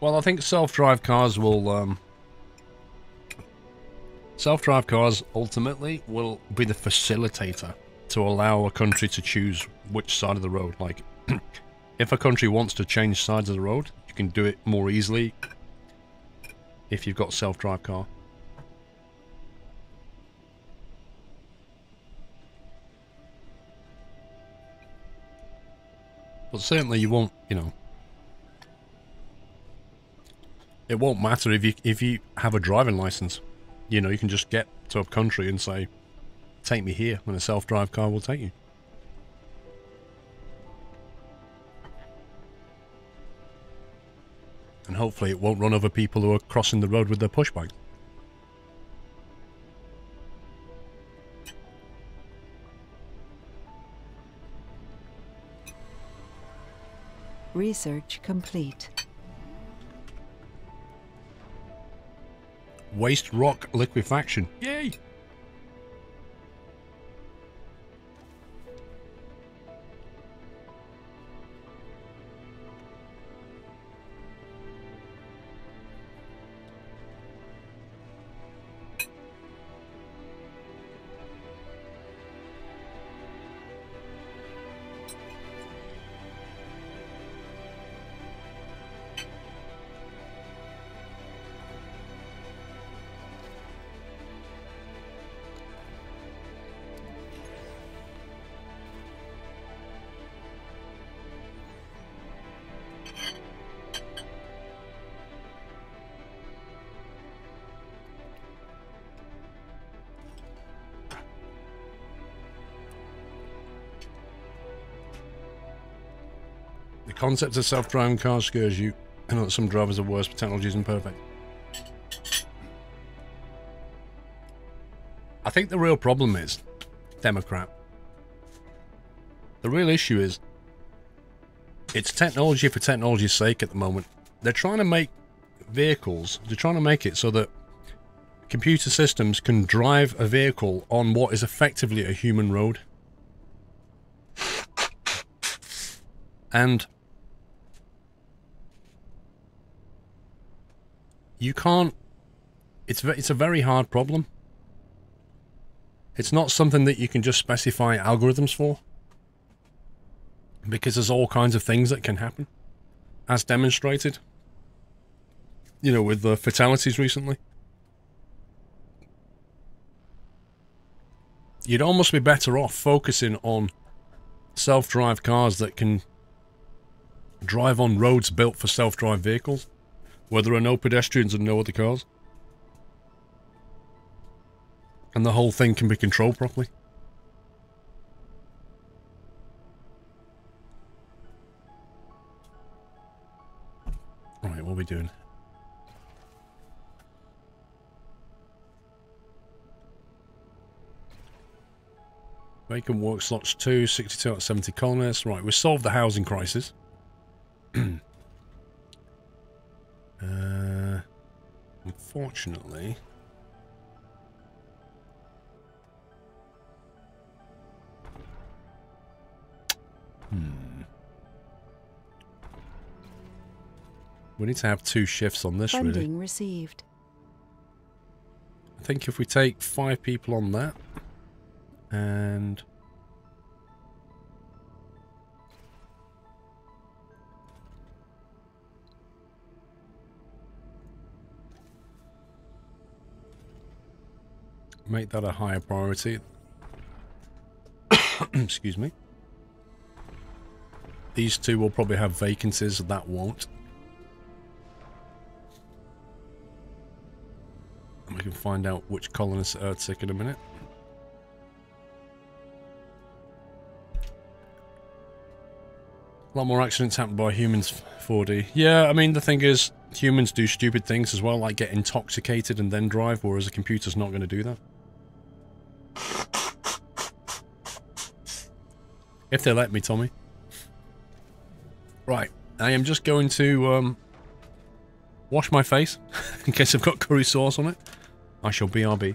Well, I think self-drive cars will, self-drive cars ultimately will be the facilitator to allow a country to choose which side of the road. Like, if a country wants to change sides of the road, you can do it more easily if you've got a self-drive car. But certainly you won't, you know, it won't matter if you have a driving license. You know, you can just get to a country and say, take me here, and a self-drive car will take you. And hopefully it won't run over people who are crossing the road with their push bike. Research complete. Waste rock liquefaction. Yay! The concept of self-driving cars scares you. I know that some drivers are worse, but technology isn't perfect. I think the real problem is Democrat. The real issue is it's technology for technology's sake at the moment. They're trying to make vehicles, they're trying to make it so that computer systems can drive a vehicle on what is effectively a human road. And you can't, it's a very hard problem. It's not something that you can just specify algorithms for, because there's all kinds of things that can happen, as demonstrated, you know, with the fatalities recently. You'd almost be better off focusing on self-drive cars that can drive on roads built for self-drive vehicles, where there are no pedestrians and no other cars. And the whole thing can be controlled properly. Right, what are we doing? Vacant work slots 2, 62 out of 70 colonists. Right, we solved the housing crisis. Unfortunately... we need to have 2 shifts on this, really. Funding received. I think if we take 5 people on that, and... make that a higher priority. Excuse me. These 2 will probably have vacancies, that won't. And we can find out which colonists are sick in a minute. A lot more accidents happen by humans, 4D. Yeah, I mean, the thing is, humans do stupid things as well, like get intoxicated and then drive, whereas a computer's not going to do that. If they let me, Tommy. Right, I am just going to wash my face, in case I've got curry sauce on it. I shall BRB.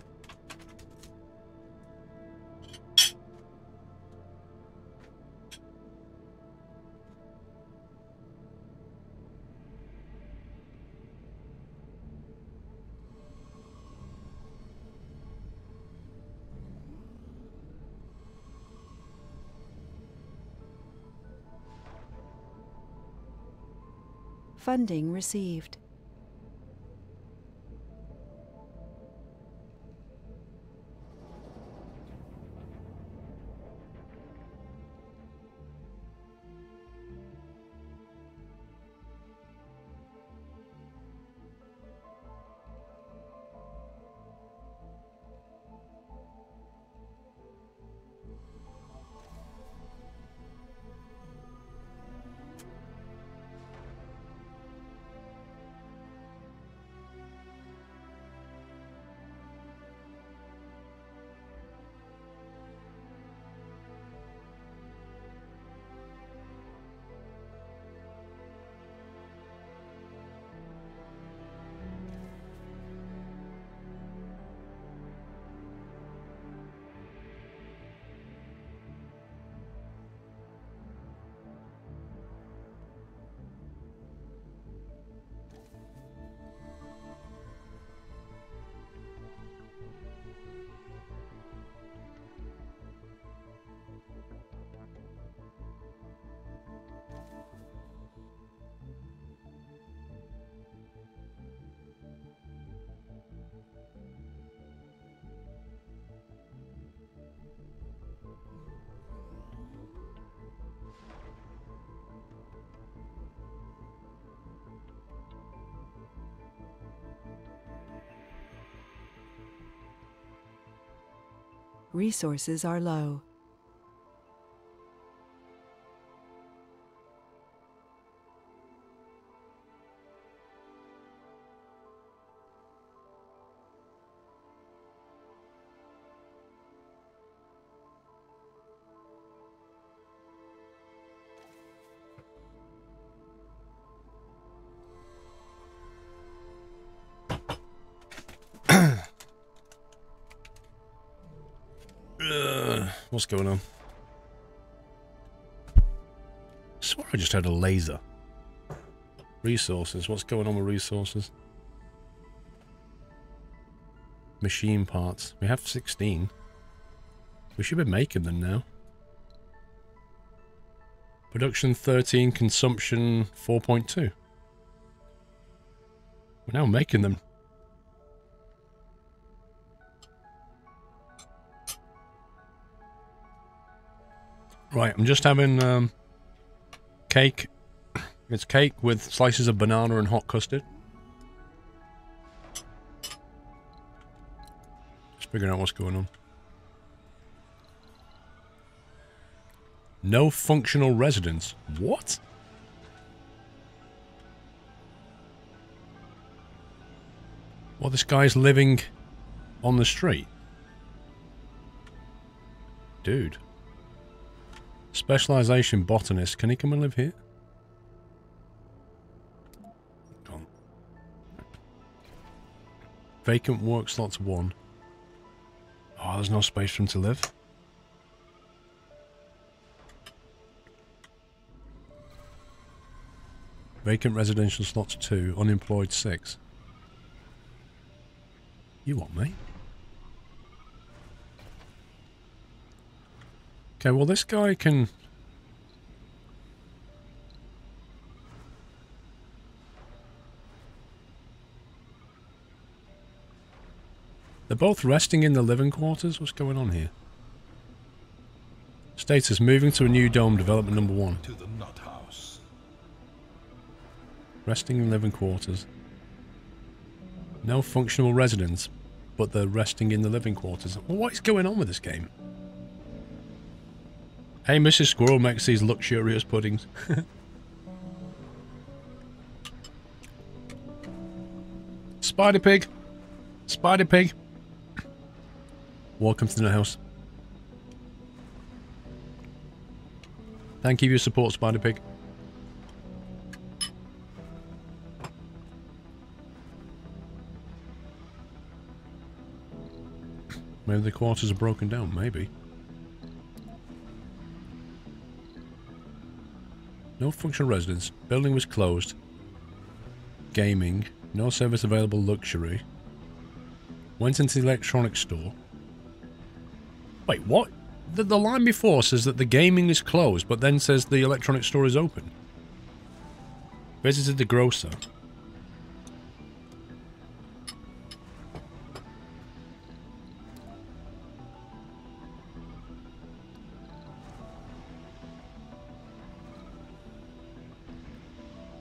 Funding received. Resources are low. What's going on? I swear I just had a laser. Resources. What's going on with resources? Machine parts. We have 16. We should be making them now. Production 13, consumption 4.2. We're now making them. Right, I'm just having cake. It's cake with slices of banana and hot custard. Just figuring out what's going on. No functional residents. What? Well, this guy's living on the street. Dude. Specialization botanist. Can he come and live here? Can't. Vacant work slots 1. Oh, there's no space for him to live. Vacant residential slots 2. Unemployed 6. You what, mate? Okay, well this guy can... They're both resting in the living quarters? What's going on here? Status, moving to a new dome, development number 1. To the nut house. Resting in living quarters. No functional residents, but they're resting in the living quarters. Well, what is going on with this game? Hey, Mrs. Squirrel makes these luxurious puddings. Spider Pig! Spider Pig! Welcome to the house. Thank you for your support, Spider Pig. Maybe the quarters are broken down, maybe. No functional residence. Building was closed. Gaming. No service available. Luxury. Went into the electronics store. Wait, what? The line before says that the gaming is closed, but then says the electronics store is open. Visited the grocer.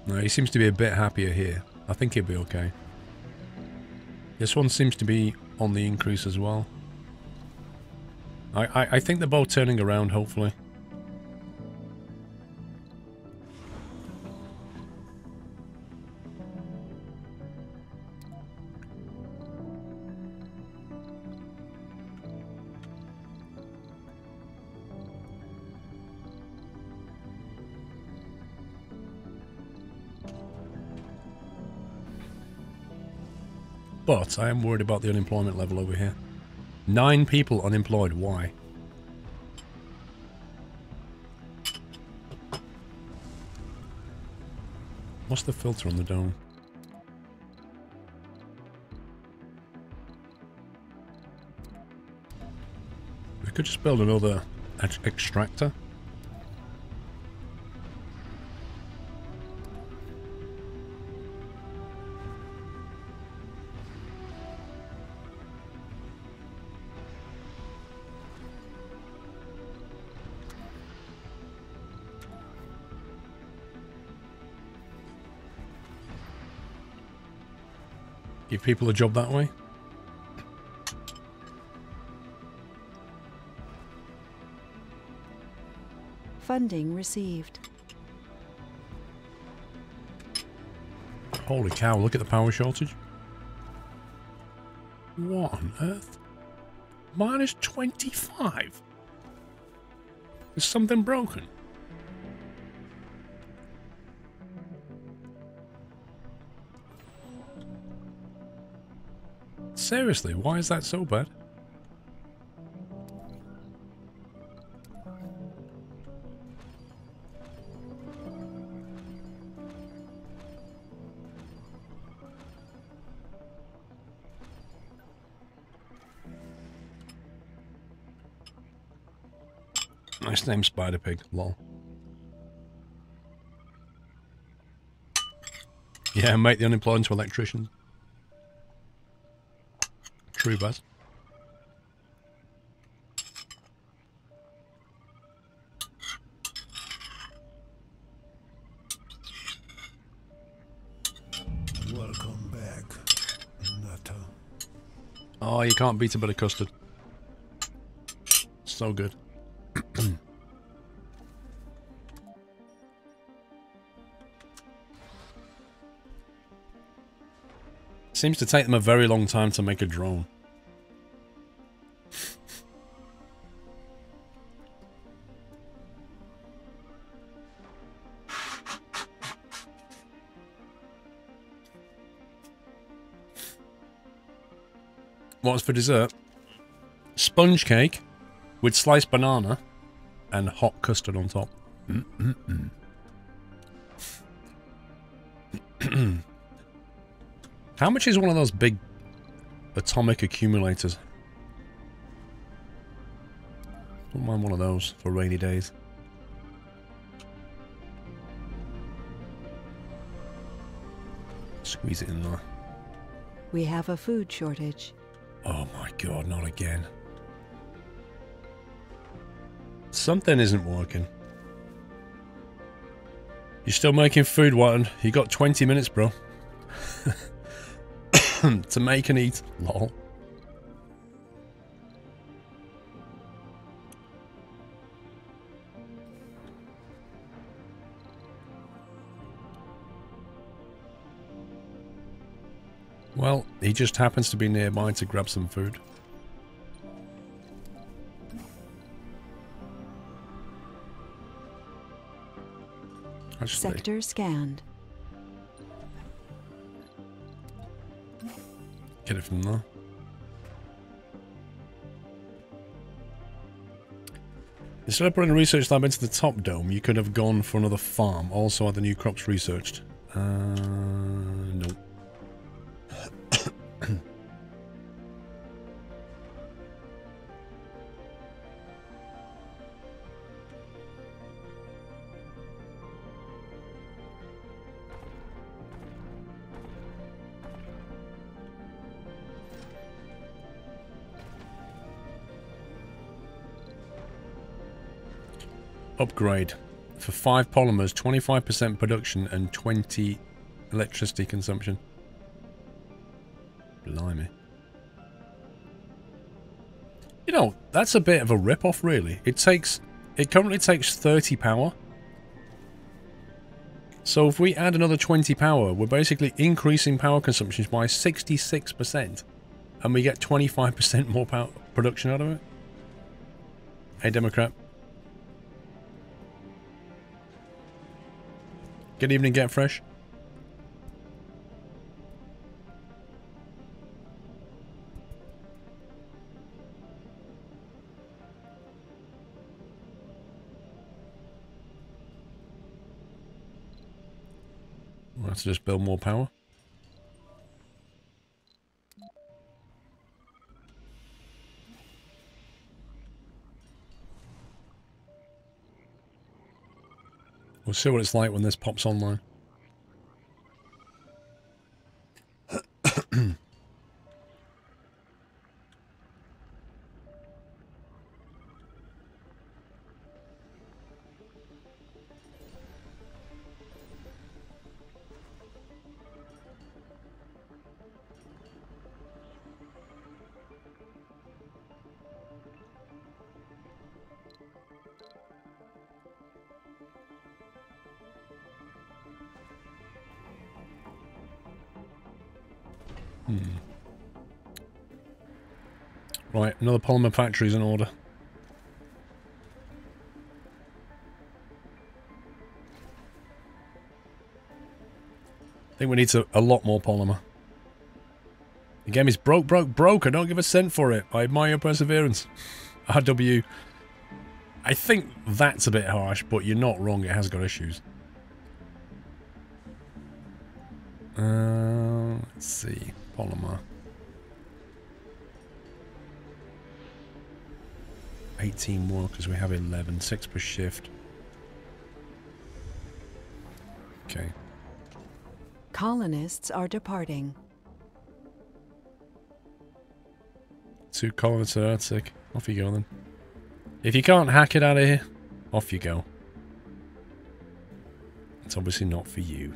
No, he seems to be a bit happier here. I think he'll be okay. This one seems to be on the increase as well. I think they're both turning around, hopefully. But I am worried about the unemployment level over here. 9 people unemployed. Why? What's the filter on the dome? We could just build another extractor. Give people a job that way. Funding received. Holy cow, look at the power shortage. What on earth? Minus 25? Is something broken? Seriously, why is that so bad? Nice name, Spider Pig. Lol. Yeah, make the unemployed into electricians. True, Baz. Welcome back, Nutter. Oh, you can't beat a bit of custard. So good. Seems to take them a very long time to make a drone. What's for dessert? Sponge cake with sliced banana and hot custard on top. How much is one of those big atomic accumulators? Wouldn't mind one of those for rainy days. Squeeze it in there. We have a food shortage. Oh my god, not again. Something isn't working. You're still making food, Watton. You got 20 minutes, bro. To make and eat. Lol. Well, he just happens to be nearby to grab some food. Actually, Sector scanned. get it from there. Instead of putting a research lab into the top dome, you could have gone for another farm. Also had the new crops researched. Nope. Upgrade. For 5 polymers, 25% production and 20 electricity consumption. Blimey. You know, that's a bit of a rip-off, really. It currently takes 30 power. So if we add another 20 power, we're basically increasing power consumption by 66%. And we get 25% more power production out of it. Hey, Democrat. Good evening, Get Fresh. We'll have to just build more power. We'll see what it's like when this pops online. Right, another polymer factory's in order. I think we need a lot more polymer. The game is broke. I don't give a cent for it. I admire your perseverance. RW. I think that's a bit harsh, but you're not wrong. It has got issues. Let's see. Polymer. 18 workers. We have 11. 6 per shift. Okay. Colonists are departing. 2 colonists are sick. Off you go then. If you can't hack it out of here, off you go. It's obviously not for you.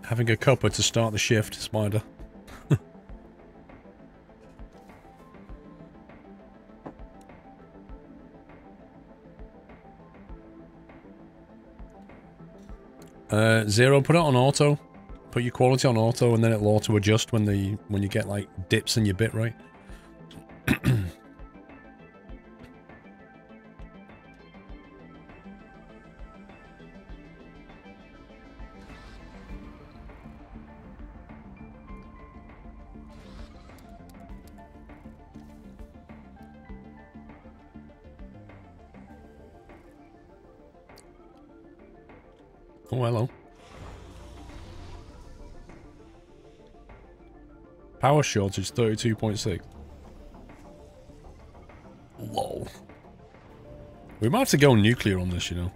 Having a cuppa to start the shift, Spider. Zero, put it on auto. Put your quality on auto, and then it'll auto adjust when you get like dips in your bit rate. Oh, hello. Power shortage 32.6. Lol. We might have to go nuclear on this, you know.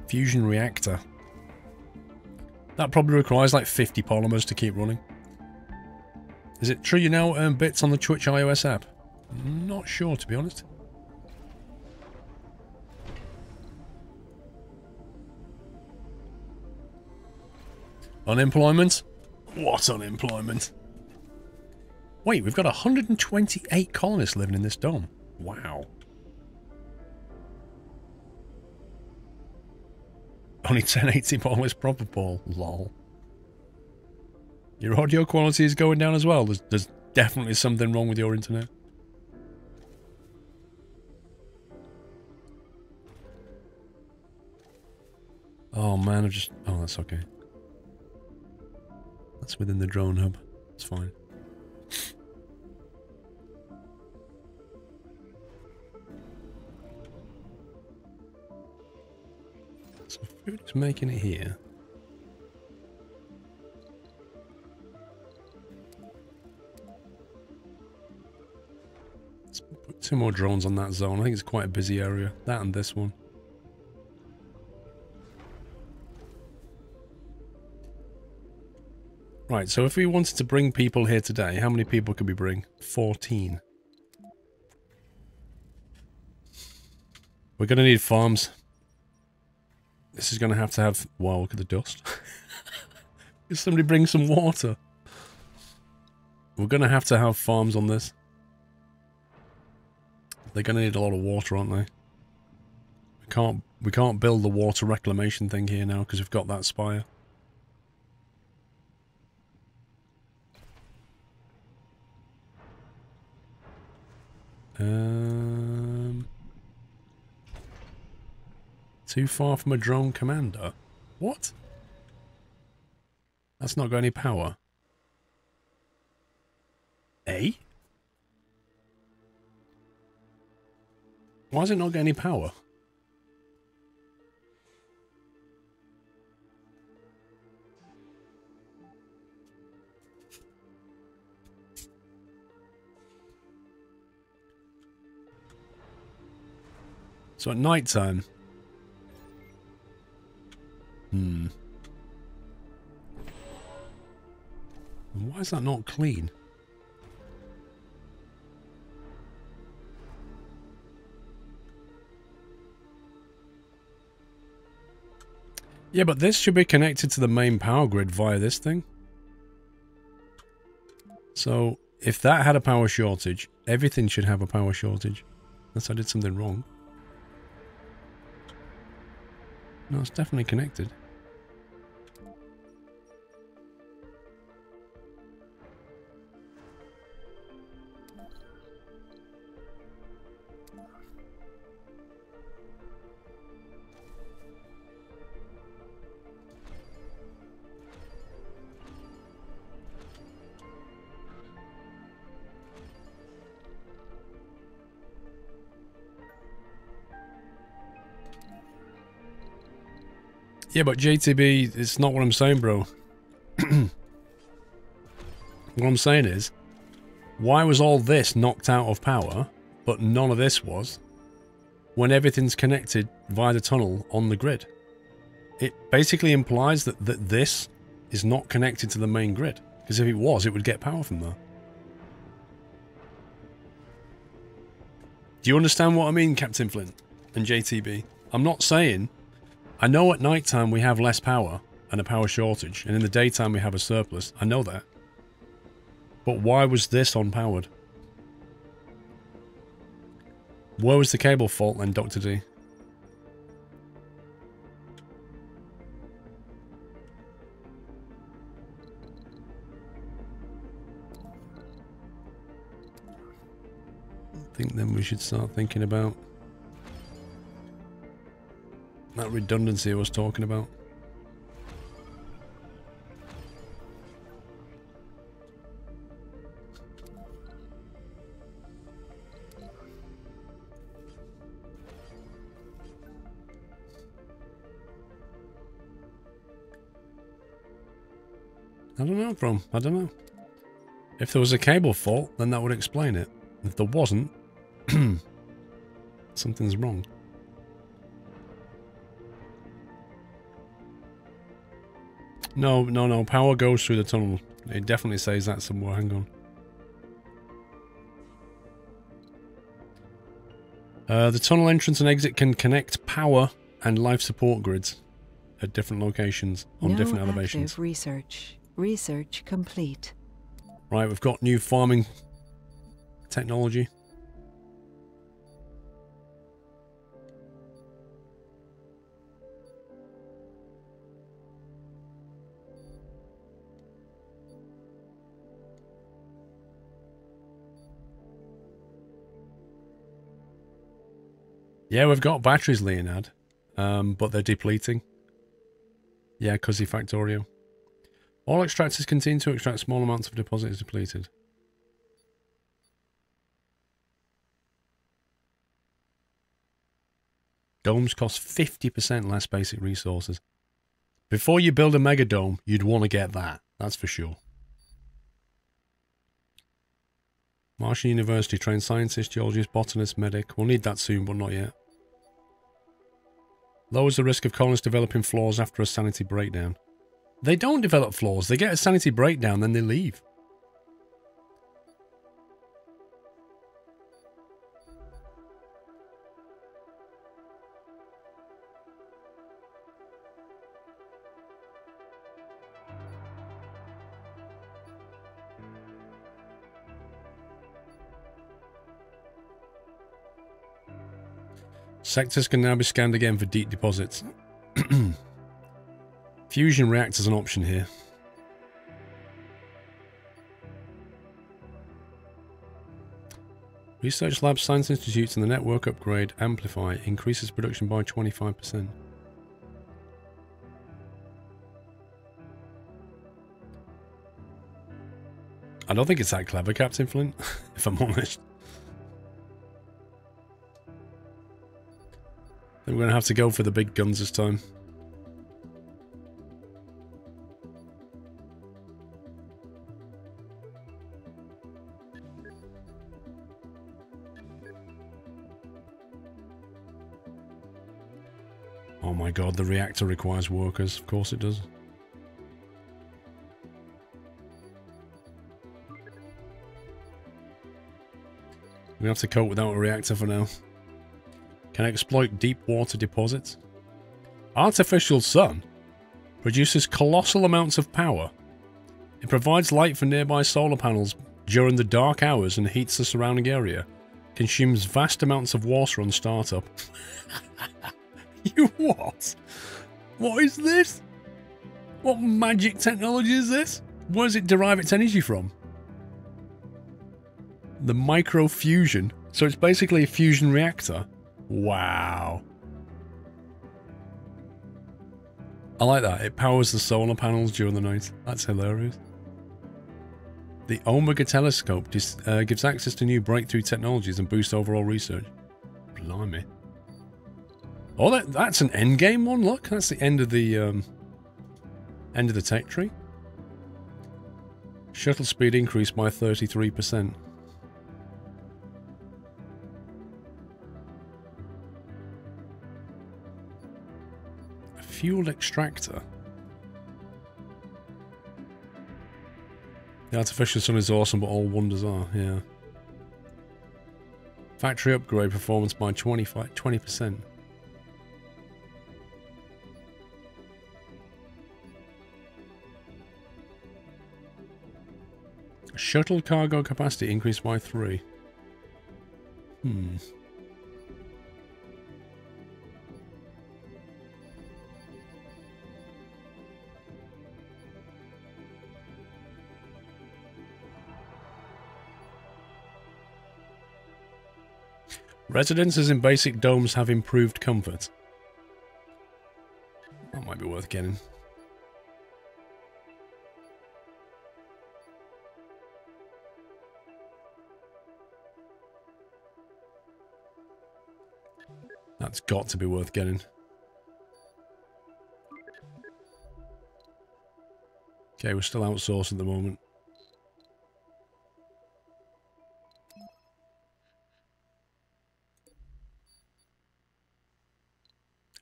Fusion reactor. That probably requires like 50 polymers to keep running. Is it true you now earn bits on the Twitch iOS app? Not sure, to be honest. Unemployment? What unemployment? Wait, we've got 128 colonists living in this dome. Wow. Only 1080 ball is proper ball. Lol. Your audio quality is going down as well. There's definitely something wrong with your internet. Oh man, oh, that's okay. That's within the drone hub. It's fine. So food is making it here. Let's put 2 more drones on that zone. I think it's quite a busy area. That and this one. Right, so if we wanted to bring people here today, how many people could we bring? 14. We're going to need farms. This is going to have... Wow, look at the dust. Can somebody bring some water? We're going to have farms on this. They're going to need a lot of water, aren't they? We can't build the water reclamation thing here now because we've got that spire. Too far from a drone commander? What? That's not got any power. Eh? Why has it not got any power? So at night time. Why is that not clean? Yeah, but this should be connected to the main power grid via this thing. So, if that had a power shortage, everything should have a power shortage. Unless I did something wrong. No, it's definitely connected. Yeah, but JTB, it's not what I'm saying, bro. What I'm saying is, why was all this knocked out of power, but none of this was, when everything's connected via the tunnel on the grid? It basically implies that this is not connected to the main grid, because if it was, it would get power from there. Do you understand what I mean, Captain Flint and JTB? I'm not saying... I know at night time we have less power and a power shortage, and in the daytime we have a surplus. I know that. But why was this unpowered? Where was the cable fault then, Dr. D? I think then we should start thinking about that redundancy I was talking about. I don't know, bro. I don't know. If there was a cable fault, then that would explain it. If there wasn't, something's wrong. No. Power goes through the tunnel. It definitely says that somewhere. Hang on. The tunnel entrance and exit can connect power and life support grids at different locations on different elevations. Active research. Research complete. Right, we've got new farming technology. Yeah, we've got batteries, Leonard, but they're depleting. Yeah, Cuzzy Factorio. All extractors continue to extract small amounts of deposits depleted. Domes cost 50% less basic resources. Before you build a mega dome, you'd want to get that. That's for sure. Martian University, trained scientist, geologist, botanist, medic. We'll need that soon, but not yet. Lowers the risk of colonists developing flaws after a sanity breakdown. They don't develop flaws. They get a sanity breakdown, then they leave. Sectors can now be scanned again for deep deposits. Fusion reactors an option here. Research labs, science institutes and the network upgrade amplify increases production by 25%. I don't think it's that clever, Captain Flint, if I'm honest. I think we're going to have to go for the big guns this time. Oh my god, the reactor requires workers. Of course it does. We have to cope without a reactor for now. Can exploit deep water deposits. Artificial sun produces colossal amounts of power. It provides light for nearby solar panels during the dark hours and heats the surrounding area. Consumes vast amounts of water on startup. You what? What is this? What magic technology is this? Where does it derive its energy from? The microfusion. So it's basically a fusion reactor. Wow. I like that. It powers the solar panels during the night. That's hilarious. The Omega telescope gives access to new breakthrough technologies and boosts overall research. Blimey. Oh, that's an end game one. Look, that's the end of the tech tree. Shuttle speed increased by 33%. Fuel extractor. The artificial sun is awesome, but all wonders are, yeah. Factory upgrade performance by 20%. Shuttle cargo capacity increased by 3. Residences in basic domes have improved comfort. That might be worth getting. That's got to be worth getting. Okay, we're still outsourced at the moment.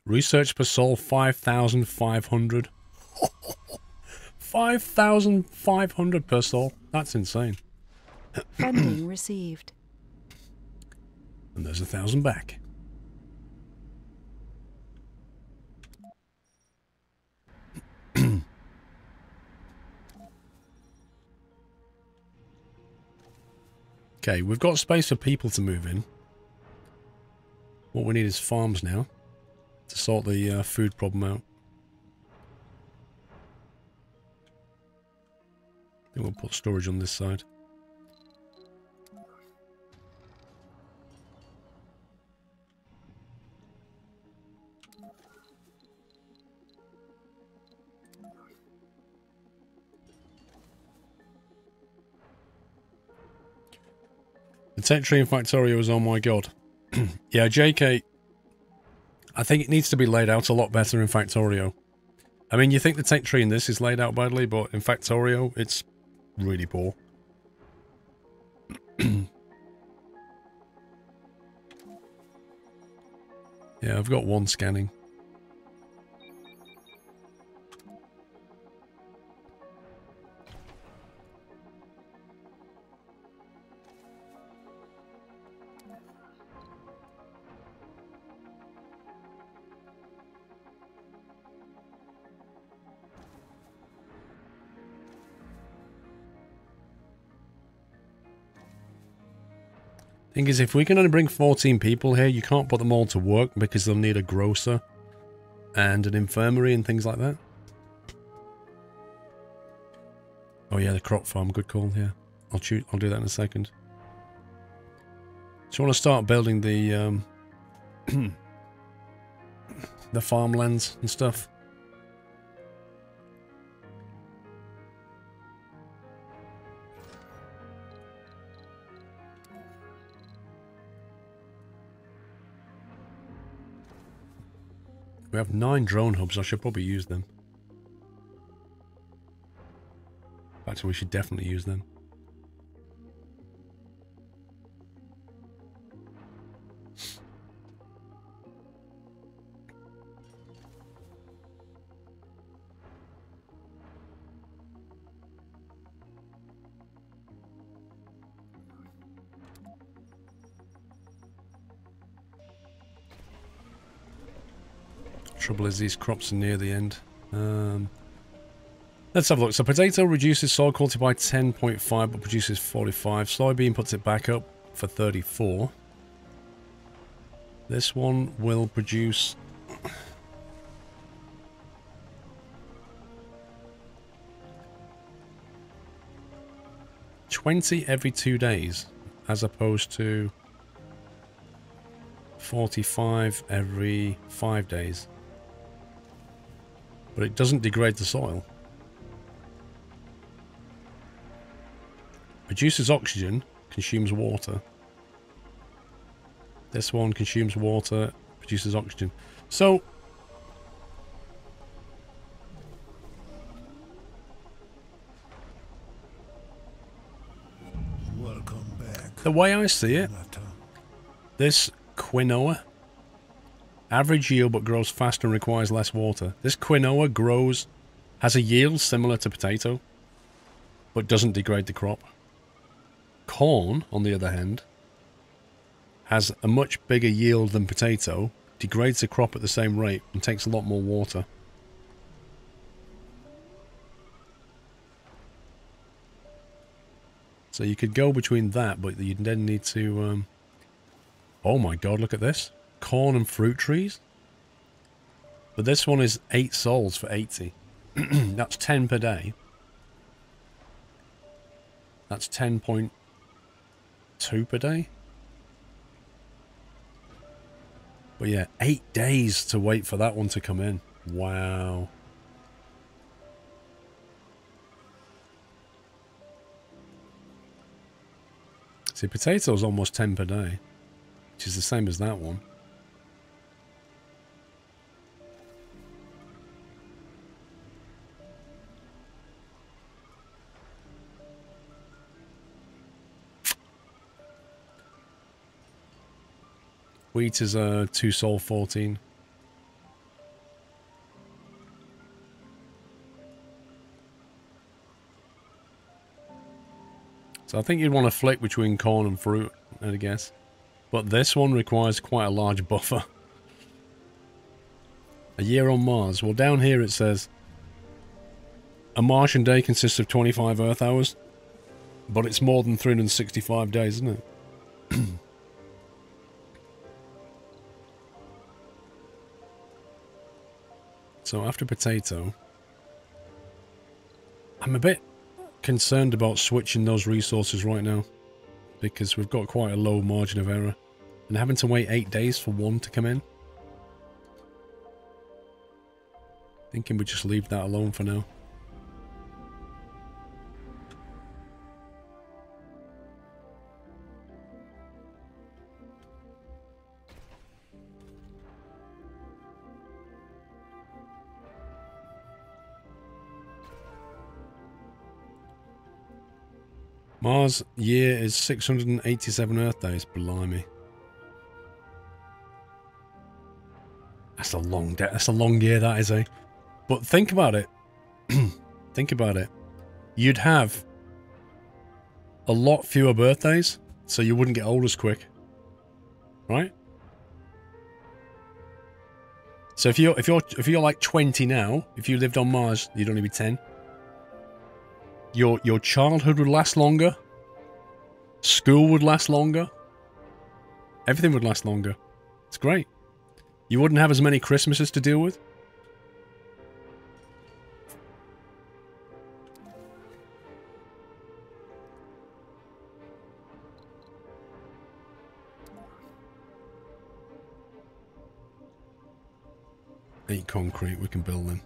Research per soul 5,500. 5,500 per soul. That's insane. Funding received. And there's 1,000 back. Okay, we've got space for people to move in. What we need is farms now to sort the food problem out. I think we'll put storage on this side. The tech tree in Factorio is, oh my god. Yeah, JK, I think it needs to be laid out a lot better in Factorio. I mean, you think the tech tree in this is laid out badly, but in Factorio, it's really poor. Yeah, I've got one scanning. Thing is, if we can only bring 14 people here, you can't put them all to work because they'll need a grocer and an infirmary and things like that. Oh yeah, the crop farm, good call, yeah. I'll do that in a second. So you want to start building the the farmlands and stuff. We have 9 drone hubs, I should probably use them. Actually, we should definitely use them. Trouble is these crops are near the end. Let's have a look. So potato reduces soil quality by 10.5 but produces 45. Soybean puts it back up for 34. This one will produce... $20 every 2 days, as opposed to 45 every 5 days. But it doesn't degrade the soil. Produces oxygen, consumes water. This one consumes water, produces oxygen. So, Welcome back. the way I see it, this quinoa, average yield but grows faster and requires less water. This quinoa grows, has a yield similar to potato, but doesn't degrade the crop. Corn, on the other hand, has a much bigger yield than potato, degrades the crop at the same rate, and takes a lot more water. So you could go between that, but you'd then need to... Oh my god, look at this. Corn and fruit trees. But this one is 8 sols for 80. That's 10 per day. That's 10.2 per day. But yeah, 8 days to wait for that one to come in. Wow. See, potatoes almost 10 per day, which is the same as that one. Wheat is 2 sol 14. So I think you'd want to flick between corn and fruit, I guess. But this one requires quite a large buffer. A year on Mars. Well, down here it says a Martian day consists of 25 Earth hours. But it's more than 365 days, isn't it? So after potato, I'm a bit concerned about switching those resources right now, because we've got quite a low margin of error, and having to wait 8 days for one to come in. Thinking we just leave that alone for now. Mars year is 687 Earth days, blimey. That's a long day. That's a long year, that is, eh? But think about it. Think about it. You'd have a lot fewer birthdays, so you wouldn't get old as quick, right? So if you're like 20 now, if you lived on Mars, you'd only be 10. Your childhood would last longer. School would last longer. Everything would last longer. It's great. You wouldn't have as many Christmases to deal with. Eight concrete, we can build them.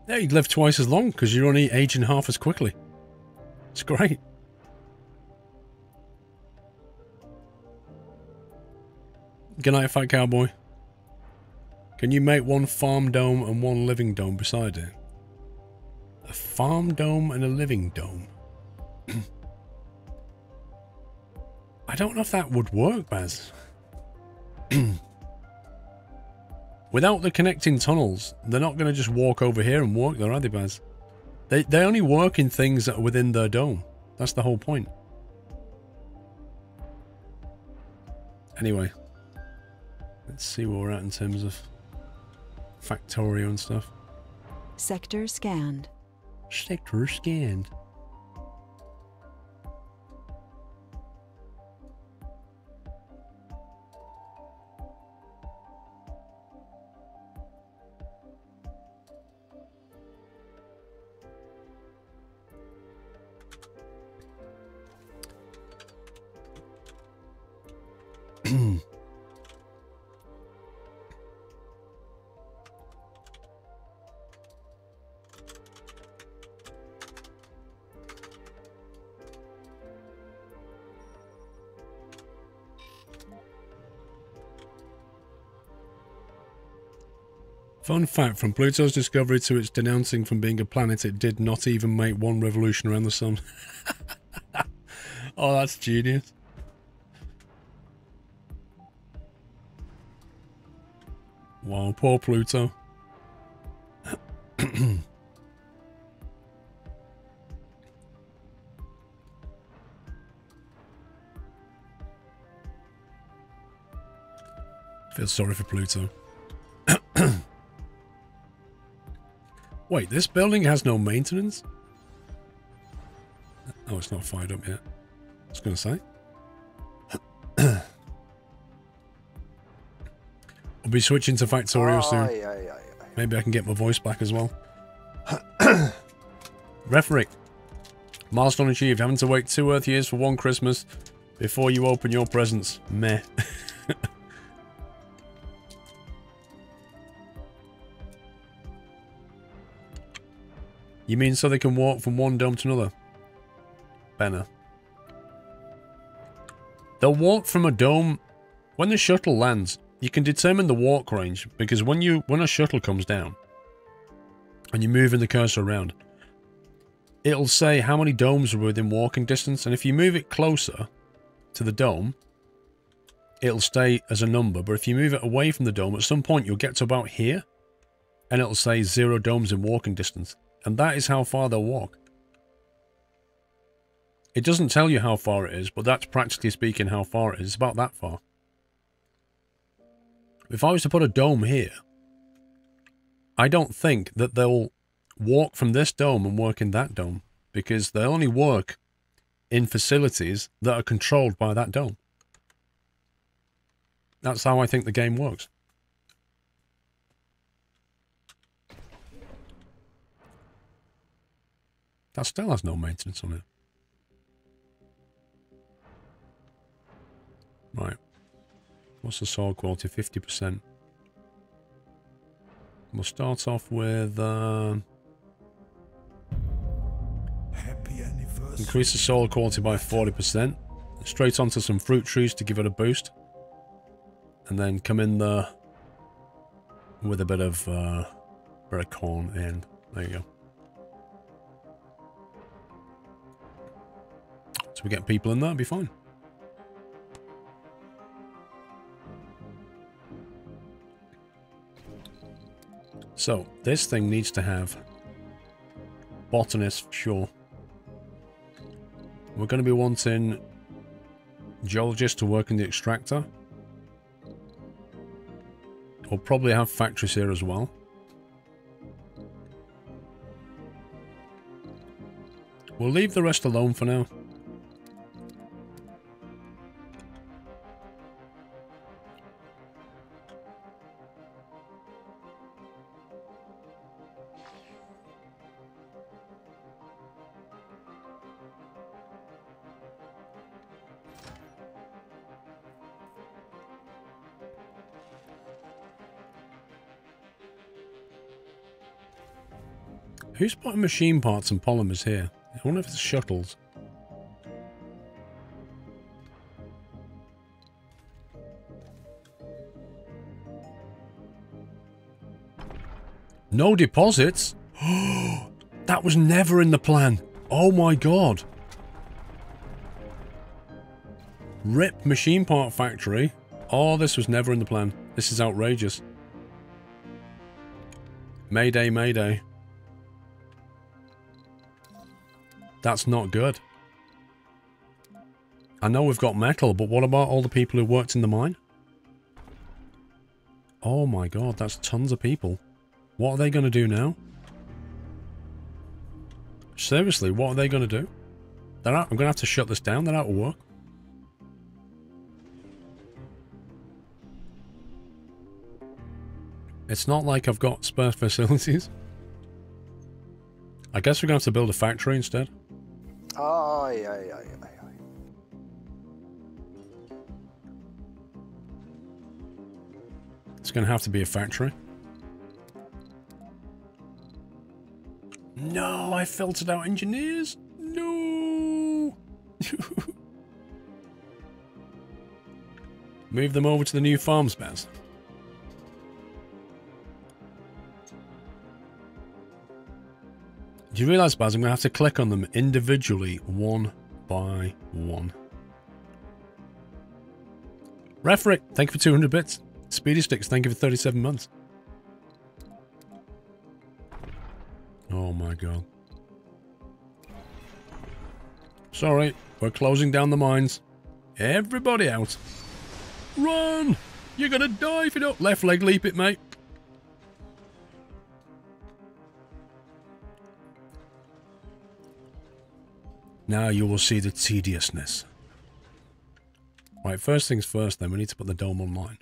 Yeah, you'd live twice as long because you're only aging half as quickly. It's great. Good night, Fat Cowboy. Can you make one farm dome and one living dome beside it? A farm dome and a living dome? I don't know if that would work, Baz. Without the connecting tunnels, they're not going to just walk over here and work there, are they, Baz? They only work in things that are within their dome. That's the whole point. Anyway. Let's see where we're at in terms of Factorio and stuff. Sector scanned. Sector scanned. Fun fact, from Pluto's discovery to its denouncing from being a planet, it did not even make one revolution around the sun. Oh, that's genius. Wow, poor Pluto. Feel sorry for Pluto. Wait, this building has no maintenance? Oh, it's not fired up yet. I was going to say. I'll be switching to Factorio soon. Maybe I can get my voice back as well. Refric. Milestone achieved. Having to wait 2 Earth years for one Christmas before you open your presents. Meh. You mean so they can walk from one dome to another? Benner. They'll walk from a dome. When the shuttle lands, you can determine the walk range, because when a shuttle comes down and you're moving the cursor around, it'll say how many domes are within walking distance, and if you move it closer to the dome, it'll stay as a number, but if you move it away from the dome, at some point you'll get to about here, and it'll say 0 domes in walking distance. And that is how far they'll walk. It doesn't tell you how far it is, but that's practically speaking how far it is. It's about that far. If I was to put a dome here, I don't think that they'll walk from this dome and work in that dome, because they only work in facilities that are controlled by that dome. That's how I think the game works. That still has no maintenance on it. Right. What's the soil quality? 50%. We'll start off with... Happy anniversary. increase the soil quality by 40%. straight onto some fruit trees to give it a boost. And then come in there with a bit of corn in. There you go. So we get people in there, it'll be fine. So, this thing needs to have botanists for sure. We're going to be wanting geologists to work in the extractor. We'll probably have factories here as well. We'll leave the rest alone for now. Who's putting machine parts and polymers here? I wonder if it's shuttles. No deposits? That was never in the plan. Oh my god. RIP machine part factory. Oh, this was never in the plan. This is outrageous. Mayday, mayday. That's not good. I know we've got metal, but what about all the people who worked in the mine? Oh my god, that's tons of people. What are they going to do now? Seriously, what are they going to do? I'm going to have to shut this down. They're out of work. It's not like I've got spare facilities. I guess we're going to have to build a factory instead. Aye, aye, aye, aye, aye. It's going to have to be a factory. No, I filtered out engineers. No. Move them over to the new farms, Baz. Do you realise, Baz, I'm going to have to click on them individually, one by one. Refrick, thank you for 200 bits. Speedy Sticks, thank you for 37 months. Oh my god. Sorry, we're closing down the mines. Everybody out. Run! You're going to die if you don't. Left leg leap it, mate. Now you will see the tediousness. Right, first things first then, we need to put the dome online.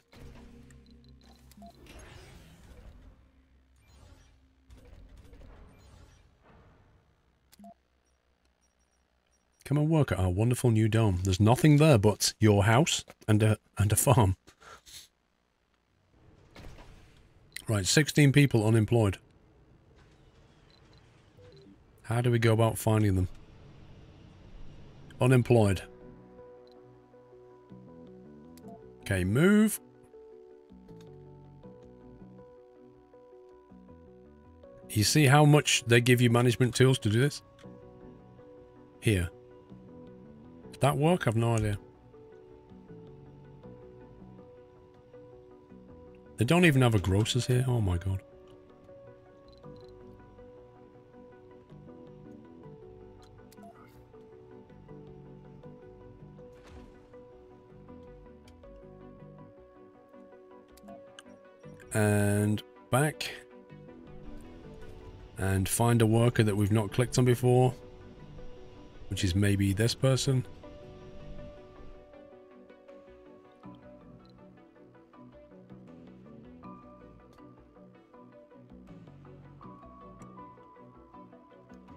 Come and work at our wonderful new dome. There's nothing there but your house and a farm. Right, 16 people unemployed. How do we go about finding them? Unemployed. Okay, move. You see how much they give you management tools to do this? Here. Did that work? I've no idea. They don't even have a grocer's here. Oh my god. And back. And find a worker that we've not clicked on before. Which is maybe this person.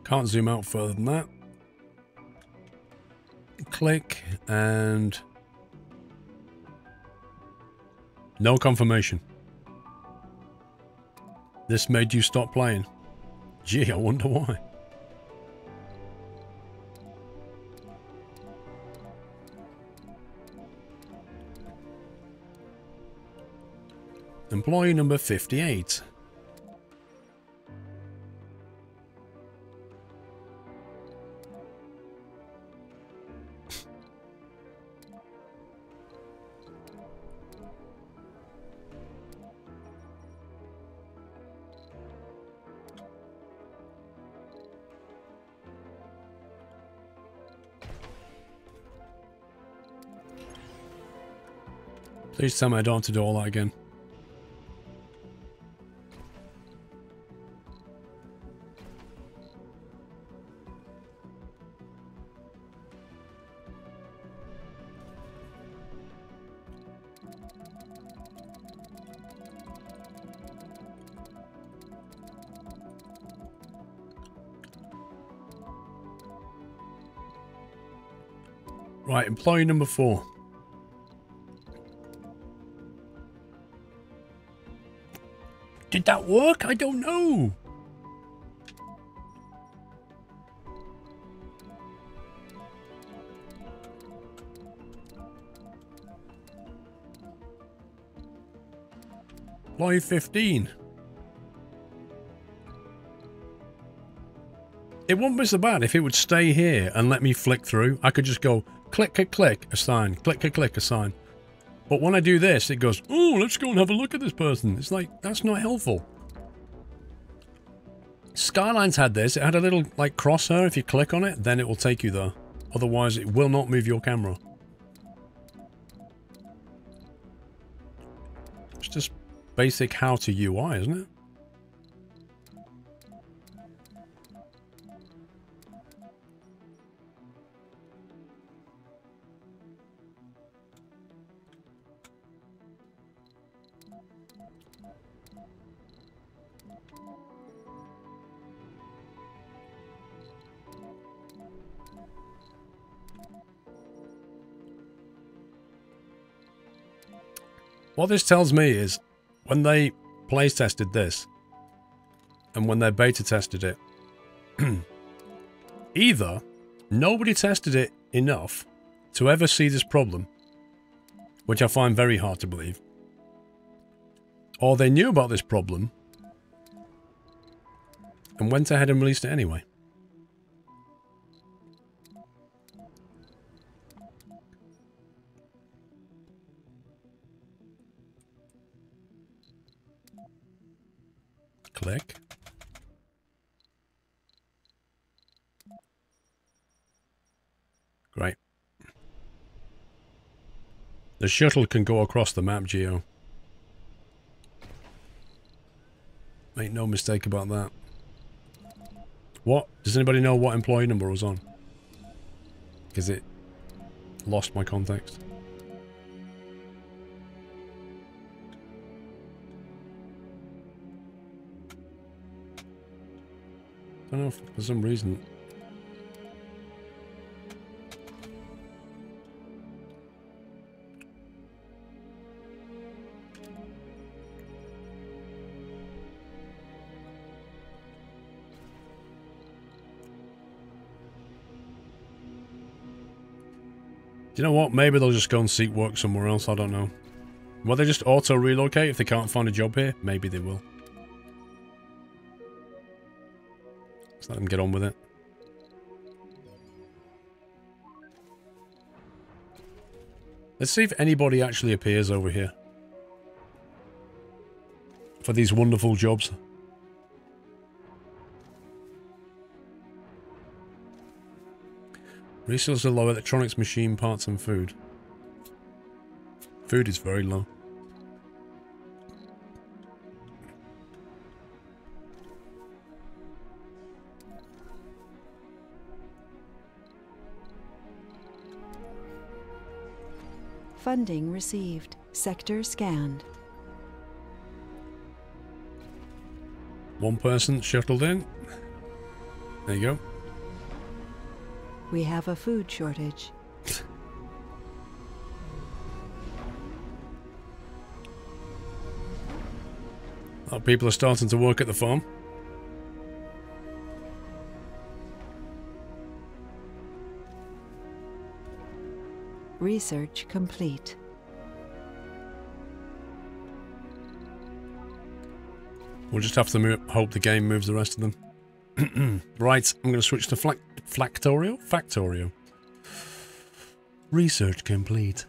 Can't zoom out further than that. Click and... no confirmation. This made you stop playing. Gee, I wonder why. Employee number 58. Please tell me I don't have to do all that again. Right, employee number 4. Did that work? I don't know. Employee 15. It wouldn't be so bad if it would stay here and let me flick through. I could just go click, click, click, assign, click, click, click, assign. But when I do this, it goes, oh, let's go and have a look at this person. It's like, that's not helpful. Skylines had this. It had a little, like, crosshair. If you click on it, then it will take you there. Otherwise, it will not move your camera. It's just basic how-to UI, isn't it? What this tells me is, when they play tested this, and when they beta tested it, either nobody tested it enough to ever see this problem, which I find very hard to believe, or they knew about this problem and went ahead and released it anyway. Click. Great. The shuttle can go across the map, Geo. Make no mistake about that. What? Does anybody know what employee number was on? Because it lost my context. I don't know if for some reason. Do you know what? Maybe they'll just go and seek work somewhere else. I don't know. Will they just auto-relocate if they can't find a job here? Maybe they will. Let's let them get on with it. Let's see if anybody actually appears over here for these wonderful jobs. Resources are low. Electronics, machine parts, and food. Food is very low. Funding received. Sector scanned. One person shuttled in. There you go. We have a food shortage. A lot of people are starting to work at the farm. Research complete. We'll just have to hope the game moves the rest of them. Right, I'm going to switch to Factorio? Factorio. Research complete.